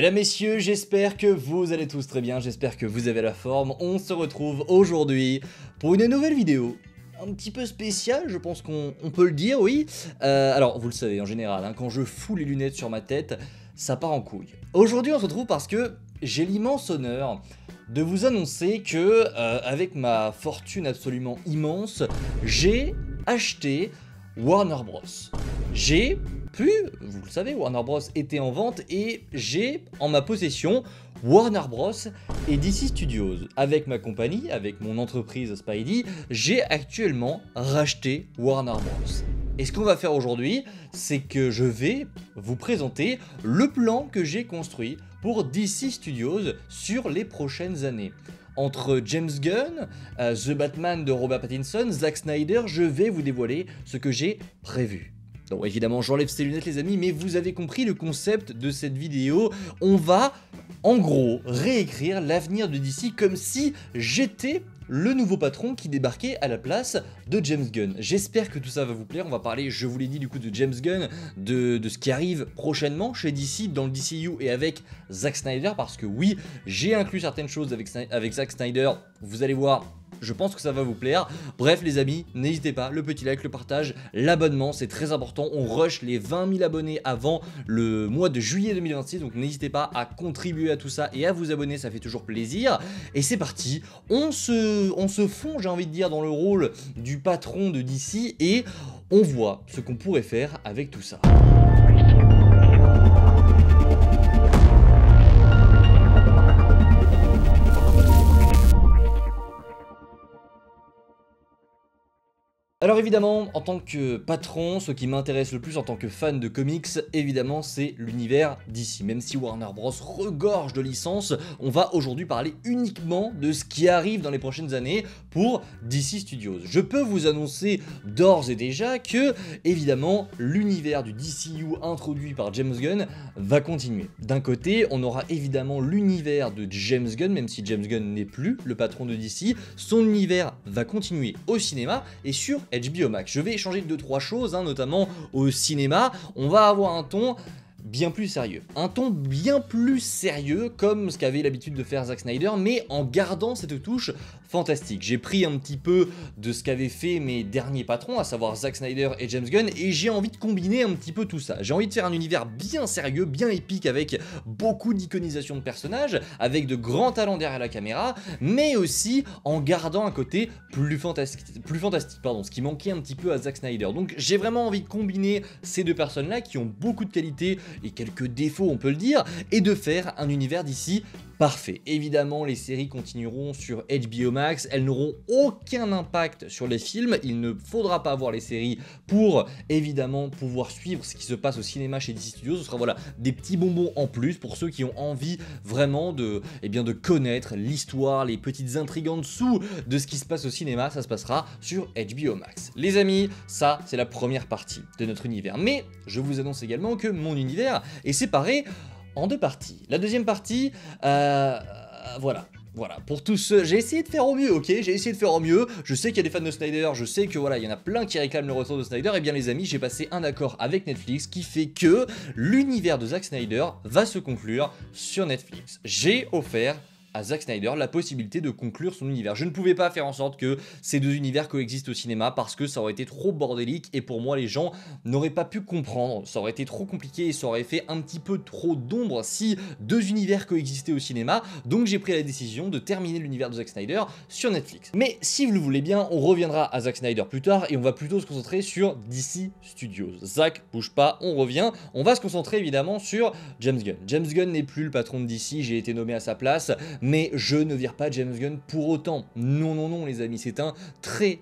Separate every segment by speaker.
Speaker 1: Mesdames, messieurs, j'espère que vous allez tous très bien, j'espère que vous avez la forme. On se retrouve aujourd'hui pour une nouvelle vidéo. Un petit peu spéciale, je pense qu'on peut le dire, oui. Alors, vous le savez, en général, hein, quand je fous les lunettes sur ma tête, ça part en couille. Aujourd'hui, on se retrouve parce que j'ai l'immense honneur de vous annoncer que, avec ma fortune absolument immense, j'ai acheté Warner Bros. Vous le savez, Warner Bros était en vente et j'ai en ma possession Warner Bros et DC Studios. Avec ma compagnie, avec mon entreprise Spidey, j'ai actuellement racheté Warner Bros. Et ce qu'on va faire aujourd'hui, c'est que je vais vous présenter le plan que j'ai construit pour DC Studios sur les prochaines années. Entre James Gunn, The Batman de Robert Pattinson, Zack Snyder, je vais vous dévoiler ce que j'ai prévu. Donc évidemment j'enlève ces lunettes les amis, mais vous avez compris le concept de cette vidéo. On va en gros réécrire l'avenir de DC comme si j'étais le nouveau patron qui débarquait à la place de James Gunn. J'espère que tout ça va vous plaire. On va parler, je vous l'ai dit, du coup de James Gunn, de ce qui arrive prochainement chez DC, dans le DCU et avec Zack Snyder, parce que oui, j'ai inclus certaines choses avec Zack Snyder, vous allez voir. Je pense que ça va vous plaire. Bref les amis, n'hésitez pas, le petit like, le partage, l'abonnement, c'est très important. On rush les 20 000 abonnés avant le mois de juillet 2026, donc n'hésitez pas à contribuer à tout ça et à vous abonner, ça fait toujours plaisir. Et c'est parti, on se fond, j'ai envie de dire, dans le rôle du patron de DC et on voit ce qu'on pourrait faire avec tout ça. Alors évidemment, en tant que patron, ce qui m'intéresse le plus en tant que fan de comics, évidemment c'est l'univers DC. Même si Warner Bros regorge de licences, on va aujourd'hui parler uniquement de ce qui arrive dans les prochaines années pour DC Studios. Je peux vous annoncer d'ores et déjà que, évidemment, l'univers du DCU introduit par James Gunn va continuer. D'un côté, on aura évidemment l'univers de James Gunn, même si James Gunn n'est plus le patron de DC, son univers va continuer au cinéma et sur HBO Max. Je vais échanger 2-3 choses, hein, notamment au cinéma. On va avoir un ton bien plus sérieux. Un ton bien plus sérieux, comme ce qu'avait l'habitude de faire Zack Snyder, mais en gardant cette touche fantastique. J'ai pris un petit peu de ce qu'avaient fait mes derniers patrons, à savoir Zack Snyder et James Gunn, et j'ai envie de combiner un petit peu tout ça. J'ai envie de faire un univers bien sérieux, bien épique, avec beaucoup d'iconisation de personnages, avec de grands talents derrière la caméra, mais aussi en gardant un côté plus fantastique, ce qui manquait un petit peu à Zack Snyder. Donc j'ai vraiment envie de combiner ces deux personnes-là qui ont beaucoup de qualités et quelques défauts, on peut le dire, et de faire un univers d'ici parfait. Évidemment, les séries continueront sur HBO Max, elles n'auront aucun impact sur les films, il ne faudra pas voir les séries pour évidemment pouvoir suivre ce qui se passe au cinéma chez DC Studios. Ce sera voilà des petits bonbons en plus pour ceux qui ont envie vraiment de connaître l'histoire, les petites intrigues en dessous de ce qui se passe au cinéma. Ça se passera sur HBO Max. Les amis, ça c'est la première partie de notre univers, mais je vous annonce également que mon univers est séparé en deux parties. La deuxième partie, voilà, pour tous ceux, j'ai essayé de faire au mieux, ok, j'ai essayé de faire au mieux, je sais qu'il y a des fans de Snyder, je sais que voilà, il y en a plein qui réclament le retour de Snyder, et bien les amis, j'ai passé un accord avec Netflix qui fait que l'univers de Zack Snyder va se conclure sur Netflix. J'ai offert à Zack Snyder la possibilité de conclure son univers. Je ne pouvais pas faire en sorte que ces deux univers coexistent au cinéma parce que ça aurait été trop bordélique et pour moi les gens n'auraient pas pu comprendre, ça aurait été trop compliqué et ça aurait fait un petit peu trop d'ombre si deux univers coexistaient au cinéma, donc j'ai pris la décision de terminer l'univers de Zack Snyder sur Netflix. Mais si vous le voulez bien, on reviendra à Zack Snyder plus tard et on va plutôt se concentrer sur DC Studios. Zack, bouge pas, on revient, on va se concentrer évidemment sur James Gunn. James Gunn n'est plus le patron de DC, j'ai été nommé à sa place, mais je ne vire pas James Gunn pour autant. Non, non, non les amis, c'est un très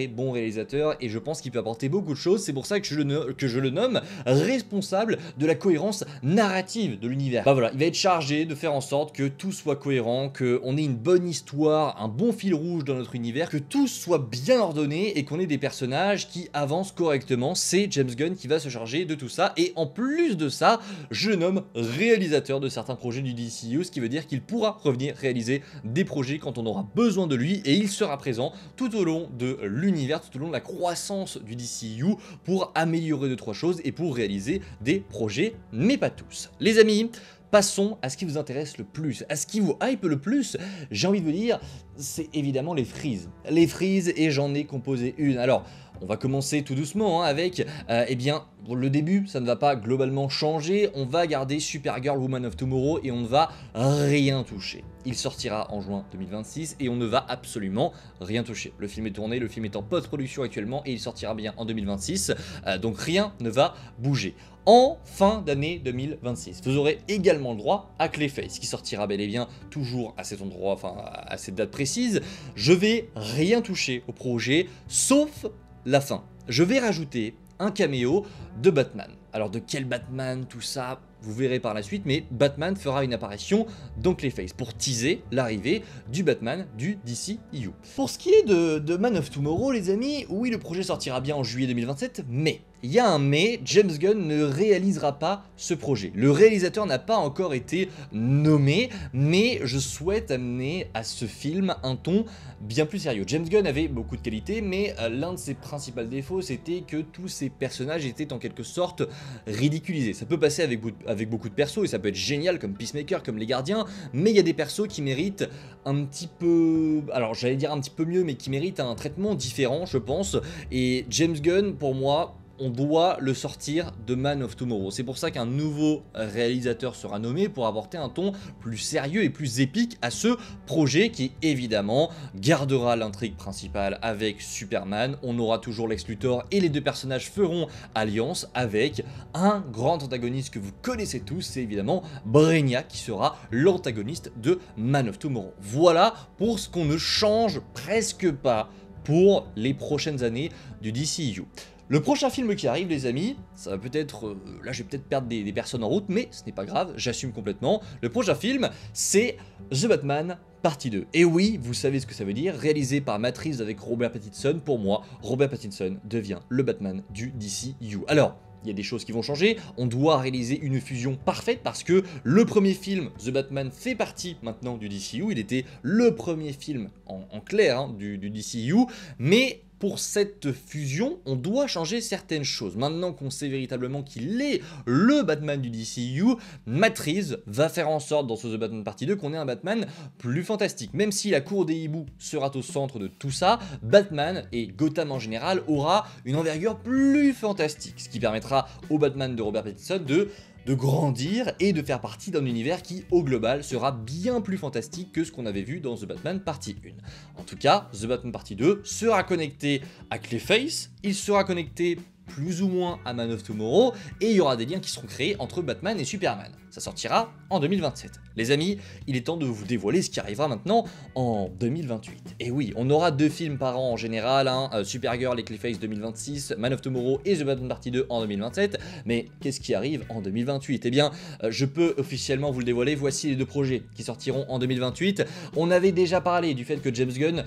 Speaker 1: bon réalisateur et je pense qu'il peut apporter beaucoup de choses. C'est pour ça que je le nomme responsable de la cohérence narrative de l'univers. Bah voilà, il va être chargé de faire en sorte que tout soit cohérent, qu'on ait une bonne histoire, un bon fil rouge dans notre univers, que tout soit bien ordonné et qu'on ait des personnages qui avancent correctement. C'est James Gunn qui va se charger de tout ça et en plus de ça, je le nomme réalisateur de certains projets du DCU, ce qui veut dire qu'il pourra revenir réaliser des projets quand on aura besoin de lui et il sera présent tout au long de l'univers, tout au long de la croissance du DCU pour améliorer 2-3 choses et pour réaliser des projets, mais pas tous. Les amis, passons à ce qui vous intéresse le plus, à ce qui vous hype le plus. J'ai envie de vous dire, c'est évidemment les frises. Les frises, et j'en ai composé une. Alors, on va commencer tout doucement avec, eh bien, pour le début, ça ne va pas globalement changer. On va garder Supergirl Woman of Tomorrow et on ne va rien toucher. Il sortira en juin 2026 et on ne va absolument rien toucher. Le film est tourné, le film est en post-production actuellement et il sortira bien en 2026. Donc rien ne va bouger. En fin d'année 2026, vous aurez également le droit à Clayface, qui sortira bel et bien toujours à cet endroit, enfin à cette date précise. Je vais rien toucher au projet, sauf la fin. Je vais rajouter un caméo de Batman. Alors de quel Batman, tout ça, vous verrez par la suite, mais Batman fera une apparition dans Clayface pour teaser l'arrivée du Batman du DCEU. Pour ce qui est de Man of Tomorrow, les amis, oui, le projet sortira bien en juillet 2027, mais il y a un mais, James Gunn ne réalisera pas ce projet. Le réalisateur n'a pas encore été nommé, mais je souhaite amener à ce film un ton bien plus sérieux. James Gunn avait beaucoup de qualités, mais l'un de ses principaux défauts, c'était que tous ses personnages étaient en quelque sorte ridiculisés. Ça peut passer avec beaucoup de persos, et ça peut être génial comme Peacemaker, comme les Gardiens, mais il y a des persos qui méritent un petit peu... Alors j'allais dire un petit peu mieux, mais qui méritent un traitement différent, je pense, et James Gunn, pour moi, on doit le sortir de Man of Tomorrow. C'est pour ça qu'un nouveau réalisateur sera nommé pour apporter un ton plus sérieux et plus épique à ce projet qui évidemment gardera l'intrigue principale avec Superman. On aura toujours Lex Luthor et les deux personnages feront alliance avec un grand antagoniste que vous connaissez tous, c'est évidemment Brainiac qui sera l'antagoniste de Man of Tomorrow. Voilà pour ce qu'on ne change presque pas pour les prochaines années du DCEU. Le prochain film qui arrive, les amis, ça va peut-être... là, je vais peut-être perdre des personnes en route, mais ce n'est pas grave, j'assume complètement. Le prochain film, c'est The Batman Partie 2. Et oui, vous savez ce que ça veut dire, réalisé par Matt Reeves avec Robert Pattinson. Pour moi, Robert Pattinson devient le Batman du DCEU. Alors, il y a des choses qui vont changer, on doit réaliser une fusion parfaite parce que le premier film, The Batman, fait partie maintenant du DCEU, il était le premier film en clair hein, du DCEU, mais pour cette fusion, on doit changer certaines choses. Maintenant qu'on sait véritablement qu'il est le Batman du DCEU, Matt Reeves va faire en sorte dans ce The Batman Partie 2 qu'on ait un Batman plus fantastique. Même si la cour des hiboux sera au centre de tout ça, Batman et Gotham en général aura une envergure plus fantastique, ce qui permettra au Batman de Robert Pattinson de grandir et de faire partie d'un univers qui, au global, sera bien plus fantastique que ce qu'on avait vu dans The Batman Partie 1. En tout cas, The Batman Partie 2 sera connecté à Clayface, il sera connecté plus ou moins à Man of Tomorrow, et il y aura des liens qui seront créés entre Batman et Superman. Ça sortira en 2027. Les amis, il est temps de vous dévoiler ce qui arrivera maintenant en 2028. Et oui, on aura 2 films par an en général, hein, Supergirl et Clayface 2026, Man of Tomorrow et The Batman Partie 2 en 2027, mais qu'est-ce qui arrive en 2028? Eh bien, je peux officiellement vous le dévoiler, voici les 2 projets qui sortiront en 2028. On avait déjà parlé du fait que James Gunn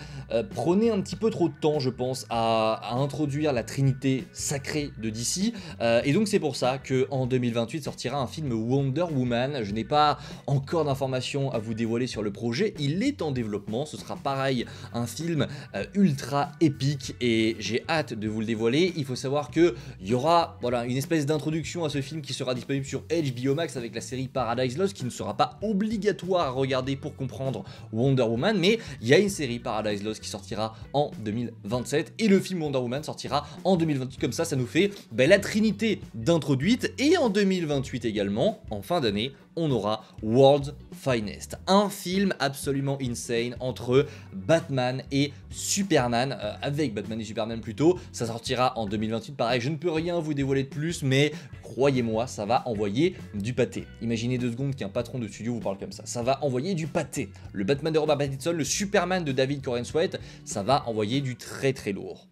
Speaker 1: prenait un petit peu trop de temps, je pense, à introduire la trinité sacrée de DC, et donc c'est pour ça qu'en 2028 sortira un film Wonder Woman. Je n'ai pas encore d'informations à vous dévoiler sur le projet, il est en développement, ce sera pareil, un film ultra épique et j'ai hâte de vous le dévoiler. Il faut savoir qu'il y aura voilà, une espèce d'introduction à ce film qui sera disponible sur HBO Max avec la série Paradise Lost qui ne sera pas obligatoire à regarder pour comprendre Wonder Woman, mais il y a une série Paradise Lost qui sortira en 2027 et le film Wonder Woman sortira en 2028, comme ça nous fait la trinité d'introduite. Et en 2028 également, en fin d'année, on aura World's Finest, un film absolument insane entre Batman et Superman, avec Batman et Superman plutôt. Ça sortira en 2028, pareil, je ne peux rien vous dévoiler de plus, mais croyez-moi, ça va envoyer du pâté. Imaginez 2 secondes qu'un patron de studio vous parle comme ça va envoyer du pâté. Le Batman de Robert Pattinson, le Superman de David Corenswet, ça va envoyer du très très lourd.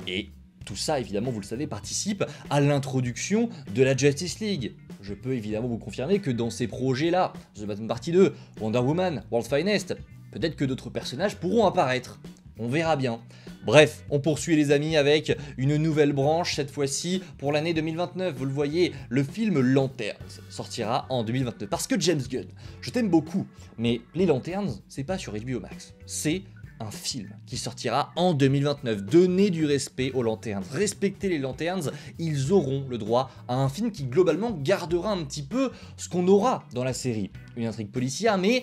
Speaker 1: Et tout ça, évidemment, vous le savez, participe à l'introduction de la Justice League. Je peux évidemment vous confirmer que dans ces projets-là, The Batman Partie 2, Wonder Woman, World's Finest, peut-être que d'autres personnages pourront apparaître. On verra bien. Bref, on poursuit les amis avec une nouvelle branche, cette fois-ci pour l'année 2029. Vous le voyez, le film Lanterns sortira en 2029. Parce que James Gunn, je t'aime beaucoup, mais les Lanterns, c'est pas sur HBO Max, c'est un film qui sortira en 2029. Donnez du respect aux Lanterns, respectez les Lanterns, ils auront le droit à un film qui globalement gardera un petit peu ce qu'on aura dans la série. Une intrigue policière, mais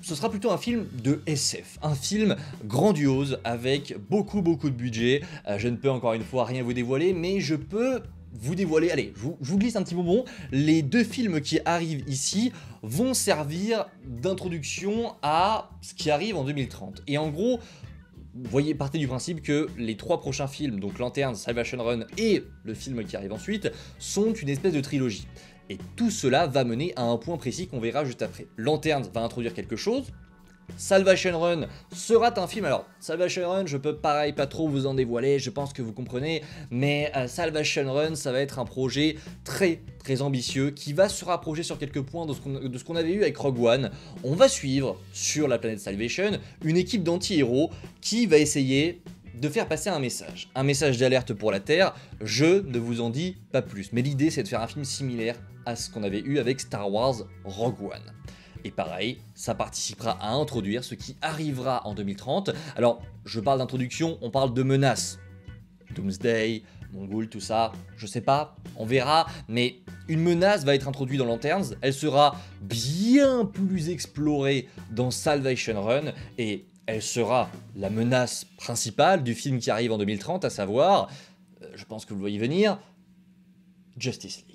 Speaker 1: ce sera plutôt un film de SF, un film grandiose avec beaucoup de budget. Je ne peux encore une fois rien vous dévoiler, mais je peux vous dévoiler, allez, je vous glisse un petit bonbon, les 2 films qui arrivent ici vont servir d'introduction à ce qui arrive en 2030. Et en gros, vous voyez, partez du principe que les 3 prochains films, donc Lanterns, Salvation Run et le film qui arrive ensuite, sont une espèce de trilogie. Et tout cela va mener à un point précis qu'on verra juste après. Lanterns va introduire quelque chose, Salvation Run sera un film, alors Salvation Run je peux pareil pas trop vous en dévoiler, je pense que vous comprenez, mais Salvation Run ça va être un projet très ambitieux qui va se rapprocher sur quelques points de ce qu'on avait eu avec Rogue One. On va suivre sur la planète Salvation une équipe d'anti-héros qui va essayer de faire passer un message d'alerte pour la Terre. Je ne vous en dis pas plus, mais l'idée c'est de faire un film similaire à ce qu'on avait eu avec Star Wars Rogue One. Et pareil, ça participera à introduire ce qui arrivera en 2030. Alors, je parle d'introduction, on parle de menaces. Doomsday, Mongul, tout ça, je sais pas, on verra, mais une menace va être introduite dans Lanterns, elle sera bien plus explorée dans Salvation Run, et elle sera la menace principale du film qui arrive en 2030, à savoir, je pense que vous le voyez venir, Justice League.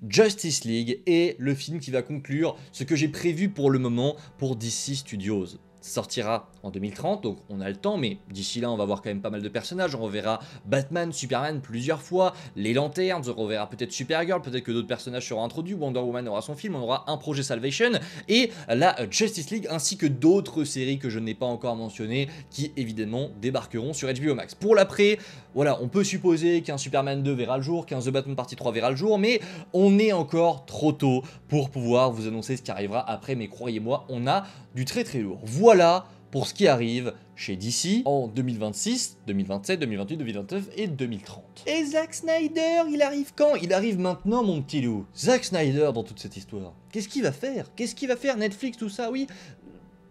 Speaker 1: Justice League est le film qui va conclure ce que j'ai prévu pour le moment pour DC Studios. Ça sortira en 2030, donc on a le temps, mais d'ici là on va voir quand même pas mal de personnages. On reverra Batman, Superman plusieurs fois, les Lanterns, on reverra peut-être Supergirl, peut-être que d'autres personnages seront introduits, Wonder Woman aura son film, on aura un projet Salvation, et la Justice League, ainsi que d'autres séries que je n'ai pas encore mentionnées, qui évidemment débarqueront sur HBO Max. Pour l'après, voilà, on peut supposer qu'un Superman 2 verra le jour, qu'un The Batman Partie 3 verra le jour, mais on est encore trop tôt pour pouvoir vous annoncer ce qui arrivera après, mais croyez-moi, on a du très lourd. Voilà pour ce qui arrive chez DC en 2026, 2027, 2028, 2029 et 2030. Et Zack Snyder, il arrive quand? Il arrive maintenant, mon petit loup. Zack Snyder dans toute cette histoire. Qu'est-ce qu'il va faire? Qu'est-ce qu'il va faire? Netflix, tout ça, oui?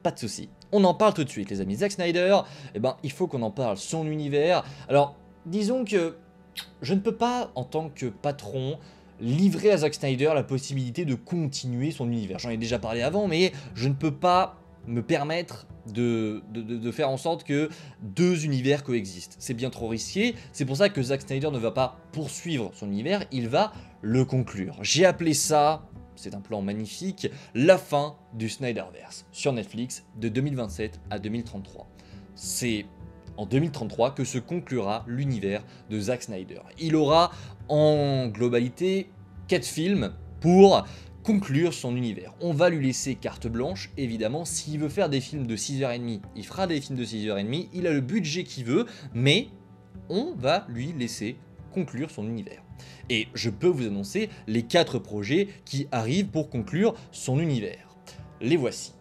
Speaker 1: Pas de souci. On en parle tout de suite, les amis. Zack Snyder, eh ben, il faut qu'on en parle. Son univers. Alors, disons que je ne peux pas, en tant que patron, livrer à Zack Snyder la possibilité de continuer son univers. J'en ai déjà parlé avant, mais je ne peux pas me permettre de faire en sorte que 2 univers coexistent. C'est bien trop risqué, c'est pour ça que Zack Snyder ne va pas poursuivre son univers, il va le conclure. J'ai appelé ça, c'est un plan magnifique, la fin du Snyderverse sur Netflix de 2027 à 2033. C'est en 2033 que se conclura l'univers de Zack Snyder. Il aura en globalité 4 films pour conclure son univers. On va lui laisser carte blanche, évidemment, s'il veut faire des films de 6h30, il fera des films de 6h30, il a le budget qu'il veut, mais on va lui laisser conclure son univers. Et je peux vous annoncer les 4 projets qui arrivent pour conclure son univers. Les voici.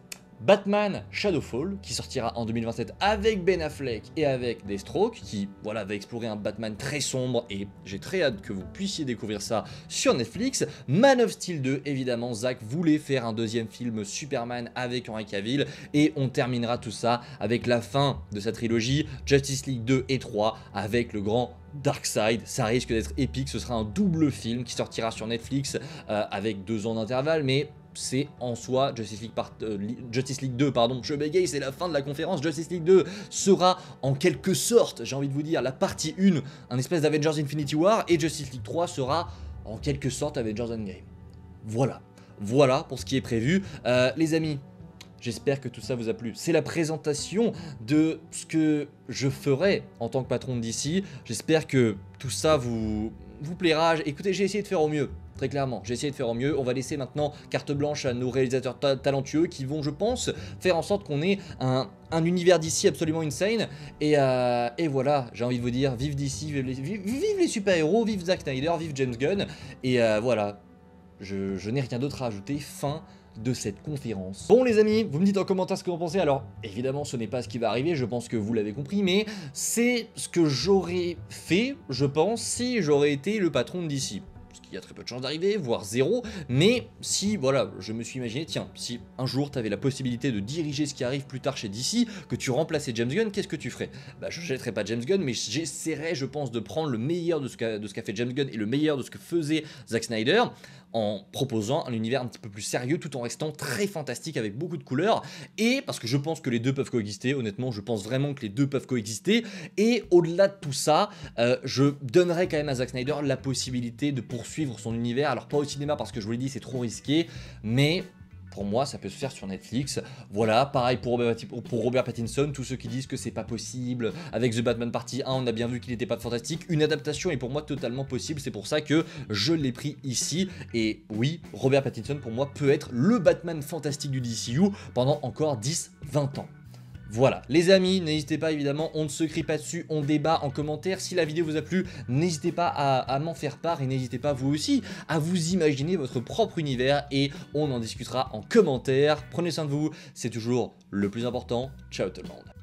Speaker 1: Batman Shadowfall, qui sortira en 2027 avec Ben Affleck et avec Deathstroke, qui voilà, va explorer un Batman très sombre, et j'ai très hâte que vous puissiez découvrir ça sur Netflix. Man of Steel 2, évidemment, Zack voulait faire un 2e film Superman avec Henry Cavill, et on terminera tout ça avec la fin de sa trilogie, Justice League 2 et 3, avec le grand Darkseid. Ça risque d'être épique, ce sera un double film qui sortira sur Netflix avec 2 ans d'intervalle, mais c'est en soi Justice League 2, pardon, je bégaye, c'est la fin de la conférence. Justice League 2 sera en quelque sorte, j'ai envie de vous dire, la partie 1, un espèce d'Avengers Infinity War, et Justice League 3 sera en quelque sorte Avengers Endgame. Voilà pour ce qui est prévu. Les amis, j'espère que tout ça vous a plu. C'est la présentation de ce que je ferai en tant que patron de DC. J'espère que tout ça vous plaira. Écoutez, j'ai essayé de faire au mieux. Très clairement, j'ai essayé de faire au mieux. On va laisser maintenant carte blanche à nos réalisateurs talentueux qui vont, je pense, faire en sorte qu'on ait un univers d'ici absolument insane. Et voilà, j'ai envie de vous dire, vive DC, vive les super-héros, vive Zack Snyder, vive James Gunn. Et voilà, je n'ai rien d'autre à ajouter. Fin de cette conférence. Bon les amis, vous me dites en commentaire ce que vous en pensez. Alors évidemment ce n'est pas ce qui va arriver, je pense que vous l'avez compris, mais c'est ce que j'aurais fait, je pense, si j'aurais été le patron de DC. y a très peu de chances d'arriver, voire zéro, mais si, voilà, je me suis imaginé, tiens, si un jour tu avais la possibilité de diriger ce qui arrive plus tard chez DC, que tu remplaçais James Gunn, qu'est-ce que tu ferais? Bah je jetterais pas James Gunn, mais j'essaierais, je pense, de prendre le meilleur de ce qu'a fait James Gunn et le meilleur de ce que faisait Zack Snyder, en proposant un univers un petit peu plus sérieux tout en restant très fantastique avec beaucoup de couleurs, et parce que je pense que les deux peuvent coexister, honnêtement je pense vraiment que les deux peuvent coexister, et au-delà de tout ça, je donnerais quand même à Zack Snyder la possibilité de poursuivre son univers, alors pas au cinéma parce que je vous l'ai dit c'est trop risqué, mais pour moi, ça peut se faire sur Netflix. Voilà, pareil pour Robert Pattinson, tous ceux qui disent que c'est pas possible. Avec The Batman Partie 1, on a bien vu qu'il n'était pas fantastique. Une adaptation est pour moi totalement possible, c'est pour ça que je l'ai pris ici. Et oui, Robert Pattinson pour moi peut être le Batman fantastique du DCU pendant encore 10-20 ans. Voilà, les amis, n'hésitez pas évidemment, on ne se crie pas dessus, on débat en commentaire. Si la vidéo vous a plu, n'hésitez pas à m'en faire part et n'hésitez pas vous aussi à vous imaginer votre propre univers et on en discutera en commentaire. Prenez soin de vous, c'est toujours le plus important. Ciao tout le monde.